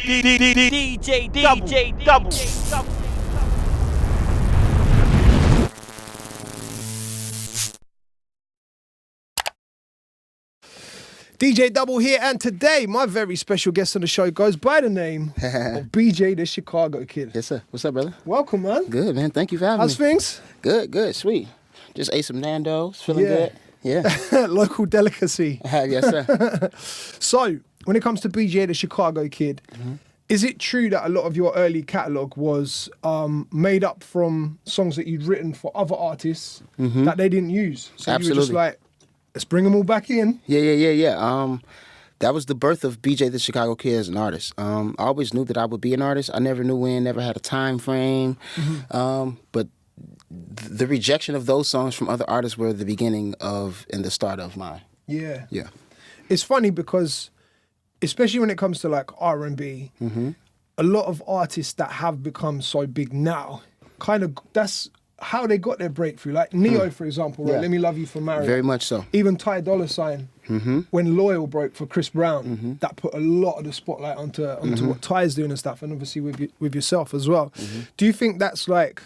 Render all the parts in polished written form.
DJDUBL. DJDUBL here, and today my very special guest on the show goes by the name of BJ the Chicago Kid. Yes, sir. What's up, brother? Welcome, man. Good, man. Thank you for having me. How's things? Good, sweet. Just ate some Nando's, feeling good. Yeah. Local delicacy. Yes, sir. So, when it comes to BJ the Chicago Kid, is it true that a lot of your early catalogue was made up from songs that you'd written for other artists that they didn't use? So Absolutely. you were just like, let's bring them all back in. Yeah. That was the birth of BJ the Chicago Kid as an artist. I always knew that I would be an artist. I never knew when, never had a time frame. But the rejection of those songs from other artists were the beginning of and the start of mine. Yeah. Yeah. It's funny because, especially when it comes to like R&B, a lot of artists that have become so big now, kind of, that's how they got their breakthrough. Like Neo, for example, right? Yeah. Let Me Love You for Married. Very much so. Even Ty Dolla $ign, when Loyal broke for Chris Brown, that put a lot of the spotlight onto what Ty's doing and stuff, and obviously with yourself as well. Do you think that's like,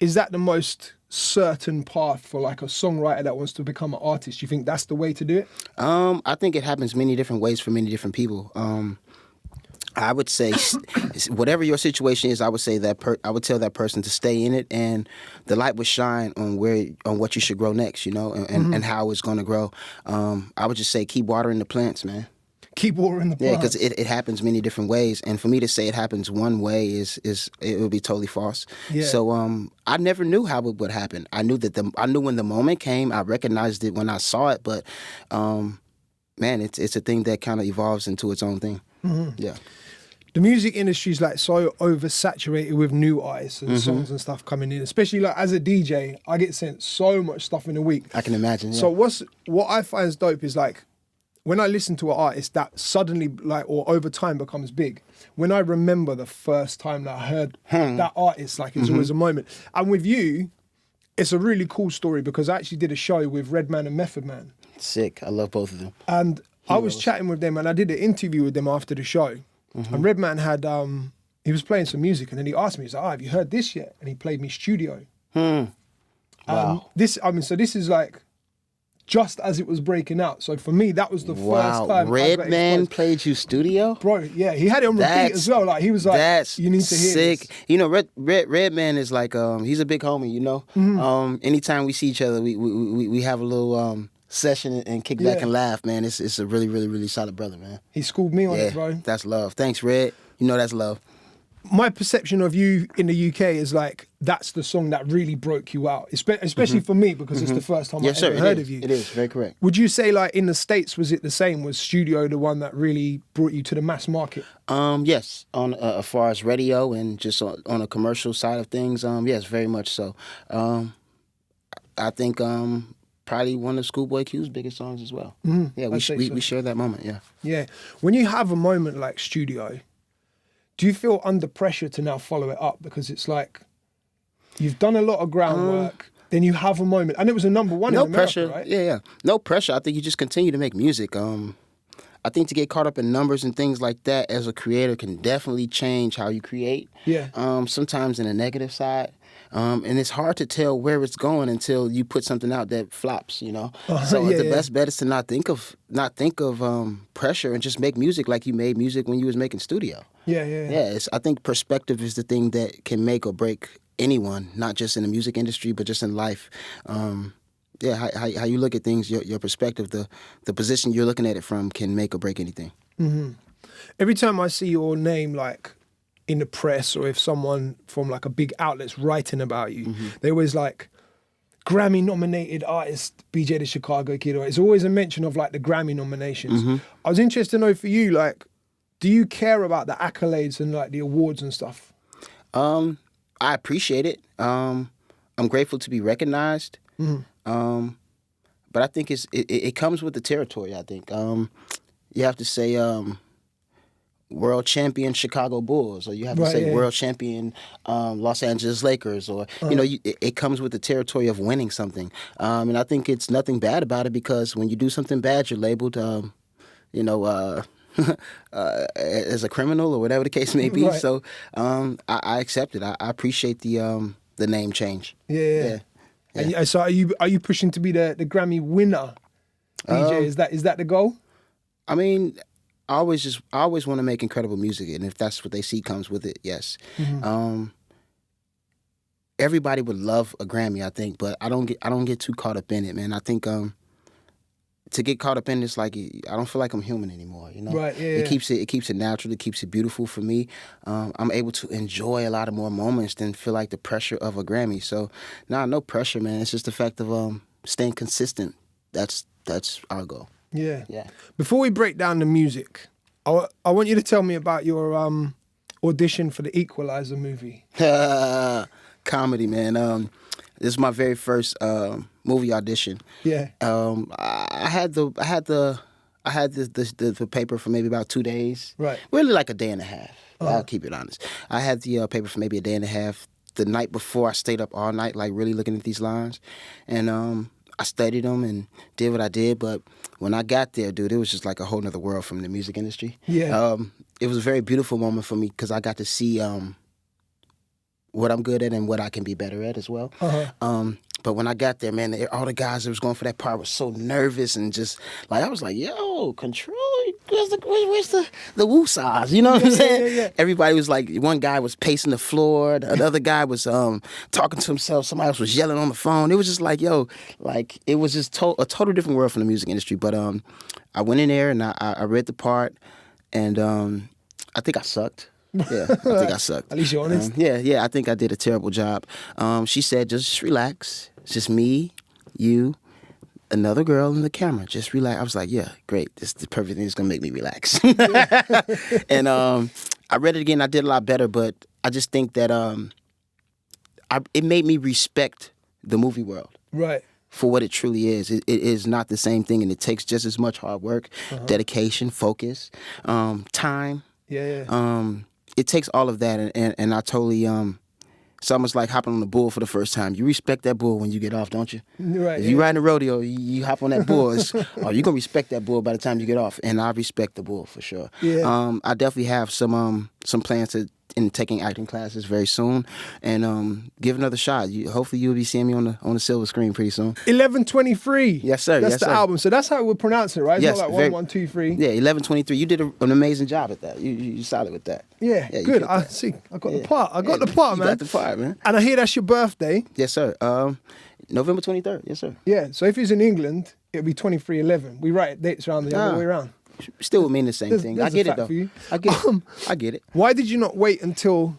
is that the most certain path for like a songwriter that wants to become an artist? Do you think that's the way to do it? I think it happens many different ways for many different people. I would say, whatever your situation is, I would say that I would tell that person to stay in it, and the light would shine on what you should grow next, you know, and how it's going to grow. I would just say keep watering the plants, man. Keep watering the plants. Yeah, because it happens many different ways, and for me to say it happens one way is it would be totally false. Yeah. So I never knew how it would happen. I knew when the moment came. I recognized it when I saw it, but man, it's a thing that kind of evolves into its own thing. Yeah. The music industry is like so oversaturated with new artists and songs and stuff coming in. Especially like as a DJ, I get sent so much stuff in a week. I can imagine. Yeah. So what I find is dope is like when I listen to an artist that suddenly like or over time becomes big. When I remember the first time that I heard that artist, like it's always a moment. And with you, it's a really cool story because I actually did a show with Redman and Method Man. Sick. I love both of them. And I was chatting with them and I did an interview with them after the show. And Redman had, he was playing some music and then he asked me, he's like, have you heard this yet? And he played me Studio. Wow. So this is like just as it was breaking out. So for me, that was the first time. Redman played you Studio? Bro, yeah, he had it on repeat as well. Like he was like, that's you need to hear sick. this. You know, Redman is like, he's a big homie, you know? Anytime we see each other, we have a little session and kick back and laugh, man. It's a really, really, really solid brother, man. He schooled me on it, bro. That's love. Thanks, Red. You know that's love. My perception of you in the UK is like, that's the song that really broke you out, especially for me because it's the first time I've ever heard of you. It is, very correct. Would you say like in the States, was it the same? Was Studio the one that really brought you to the mass market? Yes, on as far as radio and just on a commercial side of things, yes, very much so. I think probably one of Schoolboy Q's biggest songs as well. Yeah, we share that moment, yeah. Yeah. When you have a moment like Studio, do you feel under pressure to now follow it up? Because it's like, you've done a lot of groundwork, then you have a moment. And it was a number one in America, pressure, right? Yeah. No pressure. I think you just continue to make music. I think to get caught up in numbers and things like that as a creator can definitely change how you create. Yeah. Sometimes in a negative side. And it's hard to tell where it's going until you put something out that flops, you know. So the best bet is to not think of pressure and just make music like you made music when you was making Studio. Yeah. I think perspective is the thing that can make or break anyone, not just in the music industry, but just in life. How you look at things, your perspective, the position you're looking at it from can make or break anything. Every time I see your name, like, in the press or if someone from like a big outlet's writing about you, they always like Grammy nominated artist BJ the Chicago Kid, or it's always a mention of like the Grammy nominations. I was interested to know for you, like, do you care about the accolades and like the awards and stuff? I appreciate it. I'm grateful to be recognized. But I think it comes with the territory, I think. You have to say world champion Chicago Bulls, or you have to say world champion Los Angeles Lakers, or you know, it comes with the territory of winning something. And I think it's nothing bad about it, because when you do something bad, you're labeled, as a criminal or whatever the case may be. Right. So I accept it. I appreciate the name change. Yeah. And so are you pushing to be the Grammy winner, DJ? Is that the goal? I mean, I always want to make incredible music, and if that's what they see comes with it, yes. Everybody would love a Grammy, I think, but I don't get too caught up in it, man. I think to get caught up in this, like, I don't feel like I'm human anymore, you know? Right, yeah. It keeps it natural, it keeps it beautiful for me. I'm able to enjoy a lot of more moments than feel like the pressure of a Grammy. So, no pressure, man. It's just the fact of staying consistent. That's our goal. Yeah. Yeah. Before we break down the music, I want you to tell me about your audition for the Equalizer movie. Comedy, man. This is my very first movie audition. Yeah. I had the paper for maybe about 2 days. Right. Really like a day and a half. I'll keep it honest. I had the paper for maybe a day and a half. The night before, I stayed up all night, like really looking at these lines, and I studied them and did what I did. But when I got there, dude, it was just like a whole nother world from the music industry. Yeah. It was a very beautiful moment for me because I got to see what I'm good at and what I can be better at as well. But when I got there, man, all the guys that was going for that part was so nervous and just like, I was like, yo, control, where's the woo-saws? You know what I'm saying? Yeah. Everybody was like, one guy was pacing the floor, the other guy was talking to himself, somebody else was yelling on the phone. It was just like, yo, like, it was just a total different world from the music industry. But I went in there and I read the part, and I think I sucked. Yeah, I think I sucked. At least you're honest. Yeah, I think I did a terrible job. She said, just relax. It's just me, you, another girl, and the camera. Just relax. I was like, yeah, great. This is the perfect thing that's going to make me relax. And I read it again. I did a lot better, but I just think that it made me respect the movie world. Right. For what it truly is. It is not the same thing, and it takes just as much hard work, dedication, focus, time. Yeah. It takes all of that, and I totally, it's almost like hopping on a bull for the first time. You respect that bull when you get off, don't you? Right. If you ride a rodeo, you hop on that bull, you're going to respect that bull by the time you get off, and I respect the bull for sure. Yeah. I definitely have some plans in taking acting classes very soon, and give another shot. Hopefully you'll be seeing me on the silver screen pretty soon. 1123. Yes, sir. That's the album. So that's how we pronounce it, right? It's yes, not like 1123. Yeah, 1123. You did an amazing job at that. You solid with that. Yeah, good. I see. I got the part. I got the part, man. You got the part, man. And I hear that's your birthday. Yes, sir. November 23rd. Yes, sir. Yeah. So if it's in England, it'll be 2311. We write dates around the other way around. Still would mean the same thing. I get it though. I get it. Why did you not wait until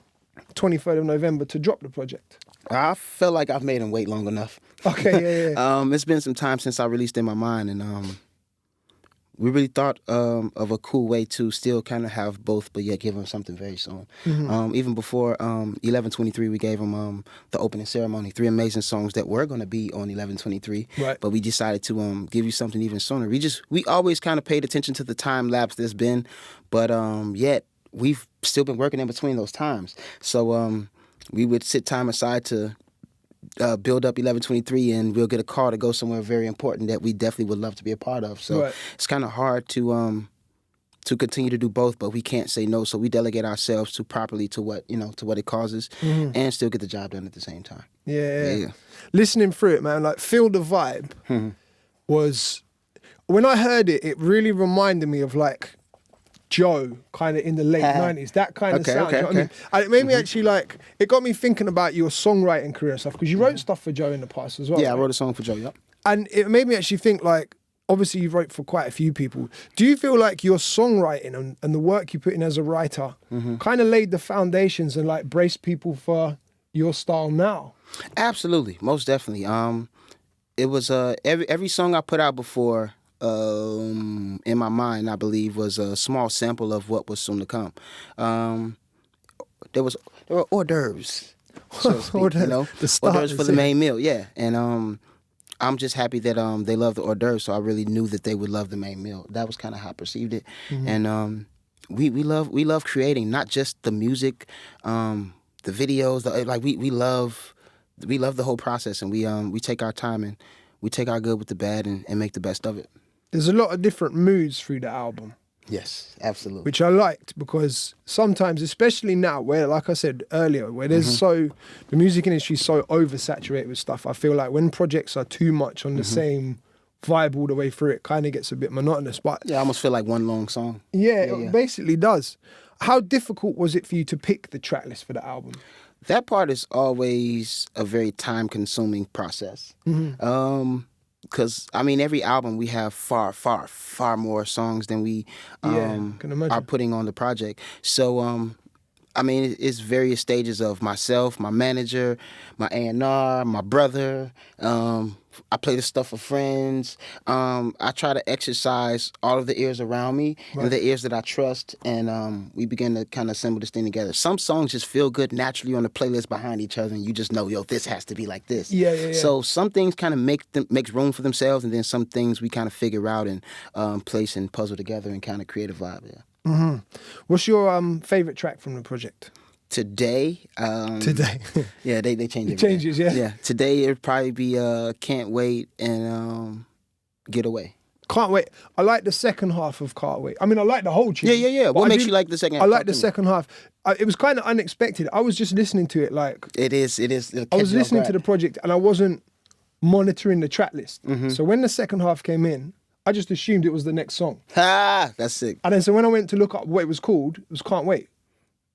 23rd of November to drop the project? I felt like I've made him wait long enough. Okay, yeah. It's been some time since I released In My Mind, and we really thought of a cool way to still kind of have both, but yet give him something very soon. Even before 1123, we gave him the opening ceremony, 3 amazing songs that were going to be on 1123, right. But we decided to give you something even sooner. We always kind of paid attention to the time lapse there's been, but yet we've still been working in between those times. So we would sit time aside to build up 1123, and we'll get a call to go somewhere very important that we definitely would love to be a part of. So It's kind of hard to continue to do both, but we can't say no. So we delegate ourselves to what it causes, and still get the job done at the same time. Yeah. Listening through it, man, like Feel the Vibe was, when I heard it, it really reminded me of like Joe, kind of in the late 90s, that kind of sound. You know what I mean? And it made me actually like, it got me thinking about your songwriting career and stuff, because you wrote stuff for Joe in the past as well. Yeah, right? I wrote a song for Joe, yep. And it made me actually think like, obviously you wrote for quite a few people. Do you feel like your songwriting and the work you put in as a writer kind of laid the foundations and like braced people for your style now? Absolutely, most definitely. It was every song I put out before, In My Mind, I believe, was a small sample of what was soon to come. There were hors d'oeuvres, so to speak, you know, hors d'oeuvres for the main meal, yeah. And I'm just happy that they love the hors d'oeuvres, so I really knew that they would love the main meal. That was kind of how I perceived it, and we love creating, not just the music, the videos, we love the whole process, and we take our time and we take our good with the bad and make the best of it. There's a lot of different moods through the album. Yes, absolutely. Which I liked, because sometimes, especially now, where, like I said earlier, where there's the music industry is so oversaturated with stuff, I feel like when projects are too much on the same vibe all the way through, it kind of gets a bit monotonous. But yeah, I almost feel like one long song. Yeah, it basically does. How difficult was it for you to pick the track list for the album? That part is always a very time-consuming process. Because, I mean, every album we have far, far, far more songs than we can imagine. are putting on the project. So, I mean, it's various stages of myself, my manager, my A&R, my brother. I play the stuff for friends. I try to exercise all of the ears around me and the ears that I trust, and we begin to kind of assemble this thing together. Some songs just feel good naturally on the playlist behind each other, and you just know, yo, this has to be like this. Yeah. So some things kind of makes room for themselves, and then some things we kind of figure out and place and puzzle together and kind of create a vibe. Yeah. What's your favorite track from the project? Today, yeah, they change it. It changes, yeah. Yeah, today it'd probably be Cant Wait and Get Away. Can't Wait. I like the second half of Can't Wait. I mean, I like the whole tune. Yeah. What makes you like the second half? I like the second half. It was kind of unexpected. I was just listening to it like... It is. I was listening to the project and I wasn't monitoring the track list. So when the second half came in, I just assumed it was the next song. That's sick. And then so when I went to look up what it was called, it was Can't Wait.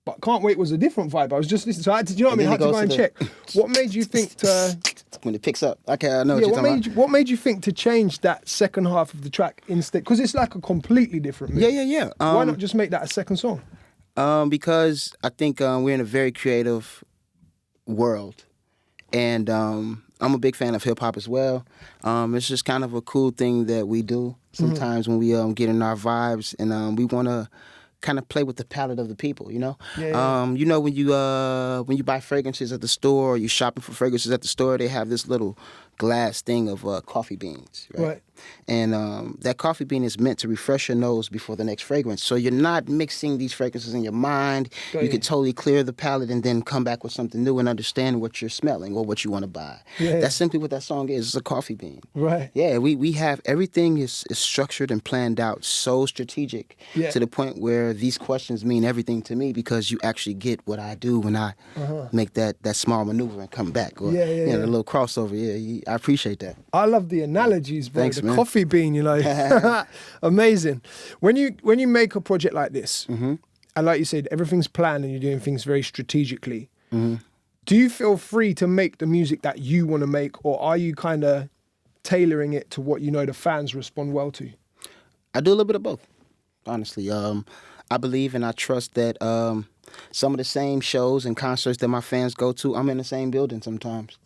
But Can't Wait was a different vibe. I was just listening. So I had to, you know what I mean? I had to go and check. What made you think to... When it picks up. Okay, I know what you're talking about. What made you think to change that second half of the track instead? Because it's like a completely different move. Yeah. Why not just make that a second song? Because I think we're in a very creative world. And I'm a big fan of hip-hop as well. It's just kind of a cool thing that we do sometimes when we get in our vibes and we want to kind of play with the palate of the people, you know? You know, when you buy fragrances at the store or you're shopping for fragrances at the store, they have this little glass thing of coffee beans, right? And that coffee bean is meant to refresh your nose before the next fragrance. So you're not mixing these fragrances in your mind. You can totally clear the palate and then come back with something new and understand what you're smelling or what you want to buy. That's simply what that song is. It's a coffee bean. Yeah, we have everything is structured and planned out, so strategic to the point where these questions mean everything to me because you actually get what I do when I make that small maneuver and come back. Or, you know, the little crossover. Yeah, I appreciate that. I love the analogies, bro. Thanks, man. Coffee bean, you know. Amazing. When you make a project like this, and like you said, everything's planned and you're doing things very strategically, do you feel free to make the music that you want to make, or are you kind of tailoring it to what you know the fans respond well to? I do a little bit of both, honestly. I believe and I trust that some of the same shows and concerts that my fans go to, I'm in the same building sometimes.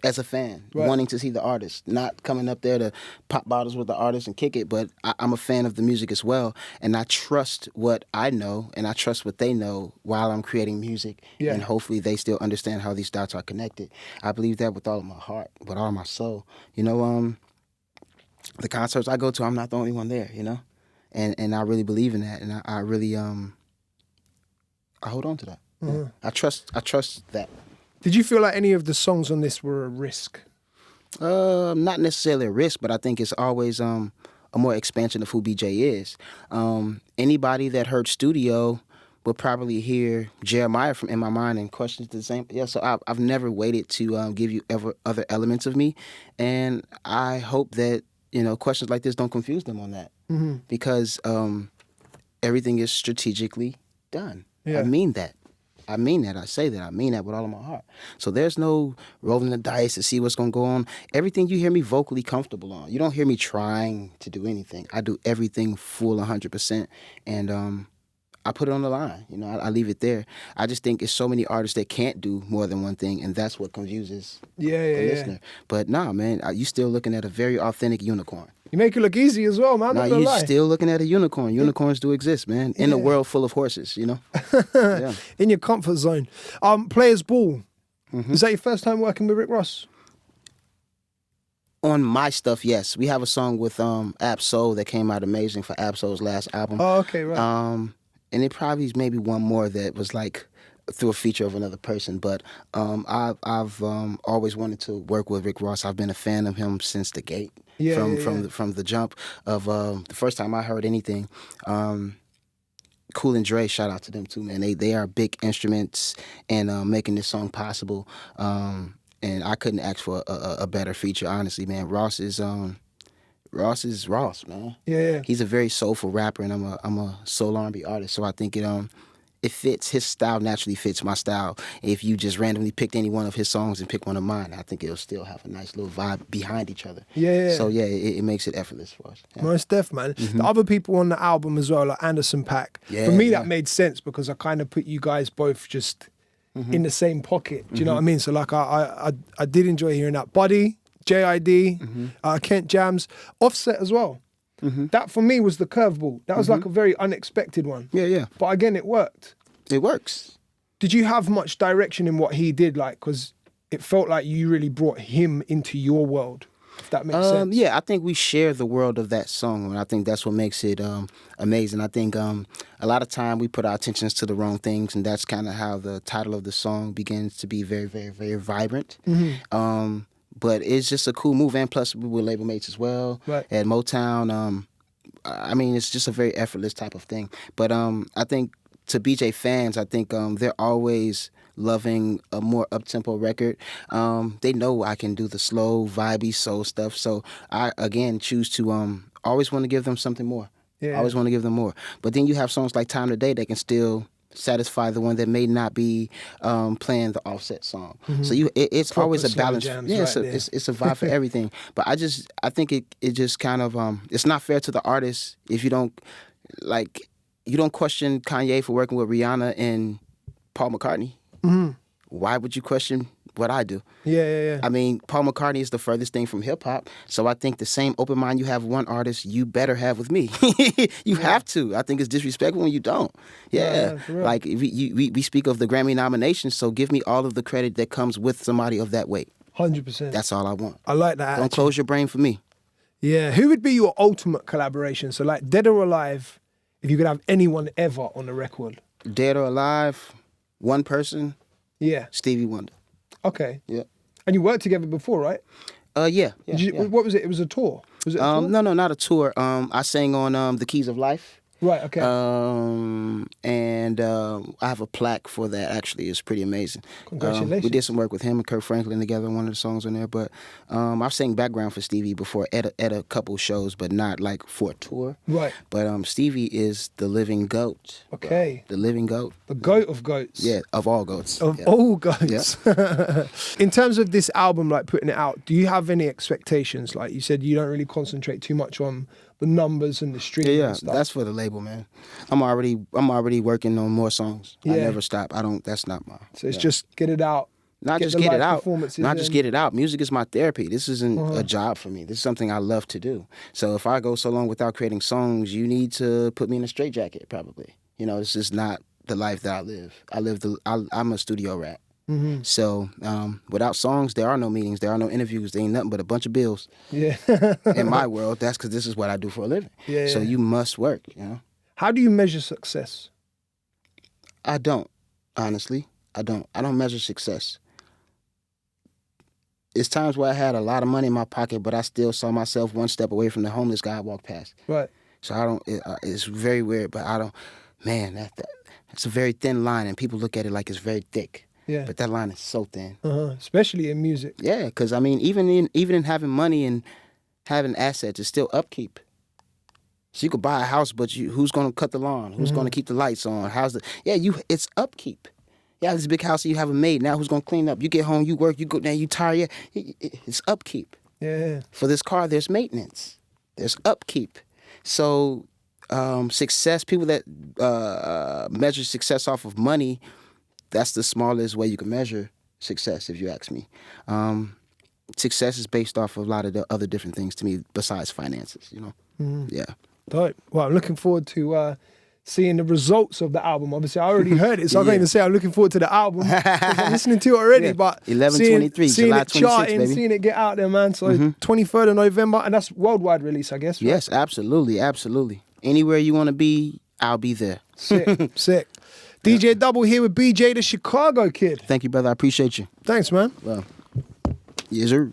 As a fan, wanting to see the artist, not coming up there to pop bottles with the artist and kick it, but I'm a fan of the music as well, and I trust what I know, and I trust what they know while I'm creating music, and hopefully they still understand how these dots are connected. I believe that with all of my heart, with all of my soul. You know, the concerts I go to, I'm not the only one there, you know, and I really believe in that, and I really, I hold on to that. I trust that. Did you feel like any of the songs on this were a risk? Not necessarily a risk, but I think it's always a more expansion of who BJ is. Anybody that heard Studio would probably hear Jeremiah from In My Mind and questions the same. Yeah, so I've never waited to give you other elements of me, and I hope that, you know, questions like this don't confuse them on that, because everything is strategically done. I mean that. I say that. I mean that with all of my heart. So there's no rolling the dice to see what's going to go on. Everything you hear me vocally comfortable on. You don't hear me trying to do anything. I do everything full 100%. And I put it on the line. You know, I leave it there. I just think it's so many artists that can't do more than one thing, and that's what confuses the listener. But nah, man, you still looking at a very authentic unicorn. You make it look easy as well, man. Nah, you're still looking at a unicorn. Unicorns do exist, man. In a world full of horses, you know? In your comfort zone. Players Ball. Is that your first time working with Rick Ross? On my stuff, yes. We have a song with Ab-Soul that came out amazing for Ab-Soul's last album. Oh, okay, right. And it probably is maybe one more that was like through a feature of another person. But I've always wanted to work with Rick Ross. I've been a fan of him since the gate. from the jump of the first time I heard anything. Cool and Dre, shout out to them too, man. They are big instruments in making this song possible. And I couldn't ask for a better feature, honestly, man. Ross is Ross, man. Yeah. He's a very soulful rapper, and I'm a soul R&B artist, so I think it fits. His style naturally fits my style. If you just randomly picked any one of his songs and pick one of mine, I think it'll still have a nice little vibe behind each other. Yeah. So yeah, it makes it effortless for us. Yeah. Most def, man. The other people on the album as well, like Anderson .Paak. For me, that made sense because I kind of put you guys both just in the same pocket. Do you know what I mean? So like I did enjoy hearing that. Buddy, JID, Kent Jams, Offset as well. That for me was the curveball. That was like a very unexpected one. Yeah. But again, it worked. It works. Did you have much direction in what he did? Like, because it felt like you really brought him into your world, if that makes sense. Yeah, I think we share the world of that song, and I think that's what makes it amazing. I think a lot of time we put our attentions to the wrong things, and that's kind of how the title of the song begins to be very, very, very vibrant. But it's just a cool move, and plus we were label mates as well at Motown. I mean, it's just a very effortless type of thing. But I think to BJ fans, I think they're always loving a more up-tempo record. They know I can do the slow, vibey soul stuff. So I, again, choose to always want to give them something more. I always want to give them more. But then you have songs like Time Today that can still satisfy the one that may not be playing the Offset song. So it's proper always a balance. Yeah, it's a vibe for everything. But I think it just kind of it's not fair to the artist if you don't question Kanye for working with Rihanna and Paul McCartney. Why would you question what I do? Yeah. I mean, Paul McCartney is the furthest thing from hip hop, so I think the same open mind you have with one artist, you better have with me. You have to. I think it's disrespectful when you don't. Yeah. Like we speak of the Grammy nominations, so give me all of the credit that comes with somebody of that weight. 100%. That's all I want. I like that. Don't close your brain for me. Yeah. Who would be your ultimate collaboration? So like Dead or Alive, if you could have anyone ever on the record. Dead or Alive, one person. Yeah. Stevie Wonder. Okay. Yeah. And you worked together before, right? Yeah. What was it? It was a tour. Was it a tour? No, not a tour. I sang on The Keys of Life. Right, okay. And I have a plaque for that, actually. It's pretty amazing. Congratulations. We did some work with him and Kirk Franklin together on one of the songs on there. But I've sang background for Stevie before at a couple shows, but not like for a tour. Right. But Stevie is the living goat. Okay. The living goat. The goat of goats. Yeah, of all goats. Of all goats. Yeah. In terms of this album, like putting it out, do you have any expectations? Like you said, you don't really concentrate too much on the numbers and the streaming and stuff. That's for the label, man. I'm already working on more songs. I never stop. That's not my. So it's just get it out. Not just get it out. Not just get it out. Music is my therapy. This isn't a job for me. This is something I love to do. So if I go so long without creating songs, you need to put me in a straitjacket, probably. You know, this is not the life that I live. I'm a studio rat. So without songs, there are no meetings, there are no interviews, there ain't nothing but a bunch of bills. Yeah. In my world, that's because this is what I do for a living. Yeah. So you must work, you know. How do you measure success? I don't, honestly. I don't measure success. It's times where I had a lot of money in my pocket, but I still saw myself one step away from the homeless guy I walked past. Right. So it's very weird, but I don't, man, that's a very thin line, and people look at it like it's very thick. Yeah. But that line is so thin. Especially in music. Yeah, because I mean, even in having money and having assets, it's still upkeep. So you could buy a house, but who's going to cut the lawn? Who's going to keep the lights on? It's upkeep. You have this big house and you have a maid. Now who's going to clean up? You get home, you work, you go down, you tired. It's upkeep. Yeah. For this car, there's maintenance. There's upkeep. So success, people that measure success off of money, that's the smallest way you can measure success, if you ask me. Success is based off of a lot of the other different things to me besides finances, you know? Yeah. Dope. Well, I'm looking forward to seeing the results of the album. Obviously, I already heard it, so I can't even say I'm looking forward to the album. I'm listening to it already, but 11/23, seeing July it charting, 26th, baby. seeing it get out there, man. So 23rd of November, and that's worldwide release, I guess, right? Yes, absolutely, absolutely. Anywhere you want to be, I'll be there. Sick, sick. DJDUBL here with BJ, the Chicago kid. Thank you, brother. I appreciate you. Thanks, man. Well, yes, sir.